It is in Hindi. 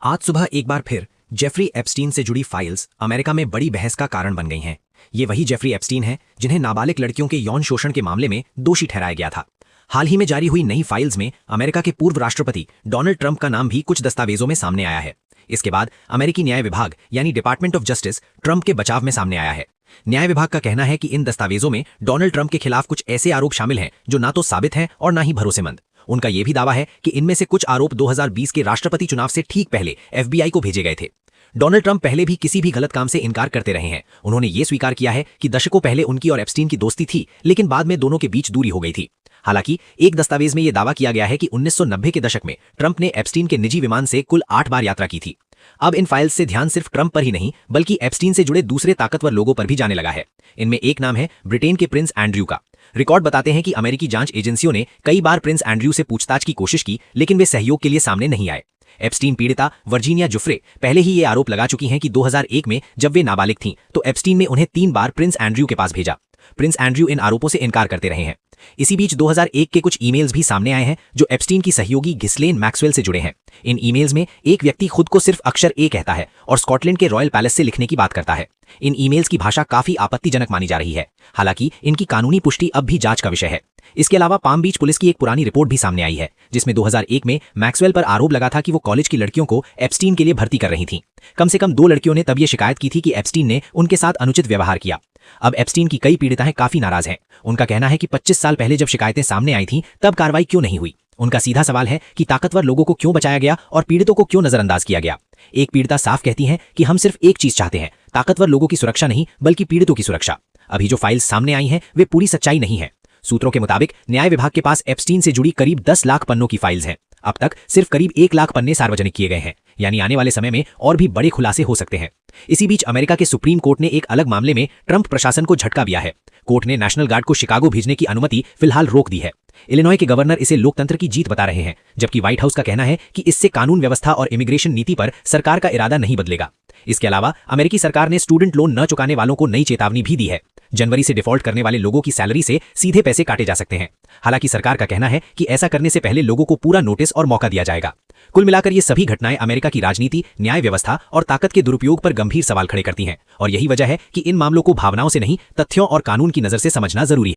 आज सुबह एक बार फिर जेफरी एप्स्टीन से जुड़ी फाइल्स अमेरिका में बड़ी बहस का कारण बन गई हैं। ये वही जेफरी एप्स्टीन हैं जिन्हें नाबालिग लड़कियों के यौन शोषण के मामले में दोषी ठहराया गया था। हाल ही में जारी हुई नई फाइल्स में अमेरिका के पूर्व राष्ट्रपति डोनाल्ड ट्रंप का नाम भी कुछ दस्तावेजों में सामने आया है। इसके बाद अमेरिकी न्याय विभाग यानी डिपार्टमेंट ऑफ जस्टिस ट्रंप के बचाव में सामने आया है। न्याय विभाग का कहना है कि इन दस्तावेजों में डोनाल्ड ट्रंप के खिलाफ कुछ ऐसे आरोप शामिल हैं जो ना तो साबित हैं और ना ही भरोसेमंद। उनका यह भी दावा है कि इनमें से कुछ आरोप 2020 के राष्ट्रपति चुनाव से ठीक पहले FBI को भेजे गए थे। डोनाल्ड ट्रंप पहले भी किसी भी गलत काम से इनकार करते रहे हैं। उन्होंने ये स्वीकार किया है कि दशकों पहले उनकी और एप्स्टीन की दोस्ती थी, लेकिन बाद में दोनों के बीच दूरी हो गई थी। हालांकि एक दस्तावेज में यह दावा किया गया है कि 1990 के दशक में ट्रंप ने एप्स्टीन के निजी विमान से कुल 8 बार यात्रा की थी। अब इन फाइल्स से ध्यान सिर्फ ट्रंप पर ही नहीं बल्कि एप्स्टीन से जुड़े दूसरे ताकतवर लोगों पर भी जाने लगा है। इनमें एक नाम है ब्रिटेन के प्रिंस एंड्रयू का। रिकॉर्ड बताते हैं कि अमेरिकी जांच एजेंसियों ने कई बार प्रिंस एंड्रयू से पूछताछ की कोशिश की, लेकिन वे सहयोग के लिए सामने नहीं आए। एप्स्टीन पीड़िता वर्जीनिया जुफ्रे पहले ही ये आरोप लगा चुकी हैं कि 2001 में जब वे नाबालिग थीं तो एप्स्टीन ने उन्हें 3 बार प्रिंस एंड्रयू के पास भेजा। प्रिंस एंड्रयू इन आरोपों से इनकार करते रहे हैं। इसी बीच 2001 के कुछ ईमेल्स भी सामने आए हैं जो एप्स्टीन की सहयोगी घिस्लेन मैक्सवेल से जुड़े हैं। इन ईमेल्स में एक व्यक्ति खुद को सिर्फ अक्षर ए कहता है और स्कॉटलैंड के रॉयल पैलेस से लिखने की बात करता है। इन ईमेल्स की भाषा काफी आपत्तिजनक मानी जा रही है। हालांकि इनकी कानूनी पुष्टि अब भी जांच का विषय है। इसके अलावा पाम बीच पुलिस की एक पुरानी रिपोर्ट भी सामने आई है जिसमें 2001 में मैक्सवेल पर आरोप लगा था कि वो कॉलेज की लड़कियों को एप्स्टीन के लिए भर्ती कर रही थीं। कम से कम 2 लड़कियों ने तब ये शिकायत की थी कि एप्स्टीन ने उनके साथ अनुचित व्यवहार किया। अब एप्स्टीन की कई पीड़िताएं काफी नाराज हैं। उनका कहना है कि 25 साल पहले जब शिकायतें सामने आई थीं तब कार्रवाई क्यों नहीं हुई। उनका सीधा सवाल है कि ताकतवर लोगों को क्यों बचाया गया और पीड़ितों को क्यों नजरअंदाज किया गया। एक पीड़िता साफ कहती हैं कि हम सिर्फ एक चीज चाहते हैं, ताकतवर लोगों की सुरक्षा नहीं बल्कि पीड़ितों की सुरक्षा। अभी जो फाइल्स सामने आई हैं वे पूरी सच्चाई नहीं है। सूत्रों के मुताबिक न्याय विभाग के पास एप्स्टीन से जुड़ी करीब 10 लाख पन्नों की फाइल्स हैं। अब तक सिर्फ करीब 1 लाख पन्ने सार्वजनिक किए गए हैं, यानी आने वाले समय में और भी बड़े खुलासे हो सकते हैं। इसी बीच अमेरिका के सुप्रीम कोर्ट ने एक अलग मामले में ट्रंप प्रशासन को झटका दिया है। कोर्ट ने नेशनल गार्ड को शिकागो भेजने की अनुमति फिलहाल रोक दी है। इलिनॉय के गवर्नर इसे लोकतंत्र की जीत बता रहे हैं, जबकि व्हाइट हाउस का कहना है कि इससे कानून व्यवस्था और इमिग्रेशन नीति पर सरकार का इरादा नहीं बदलेगा। इसके अलावा अमेरिकी सरकार ने स्टूडेंट लोन न चुकाने वालों को नई चेतावनी भी दी है। जनवरी से डिफॉल्ट करने वाले लोगों की सैलरी से सीधे पैसे काटे जा सकते हैं। हालांकि सरकार का कहना है कि ऐसा करने से पहले लोगों को पूरा नोटिस और मौका दिया जाएगा। कुल मिलाकर ये सभी घटनाएं अमेरिका की राजनीति, न्याय व्यवस्था और ताकत के दुरुपयोग पर गंभीर सवाल खड़े करती हैं और यही वजह है कि इन मामलों को भावनाओं से नहीं, तथ्यों और कानून की नजर से समझना जरूरी है।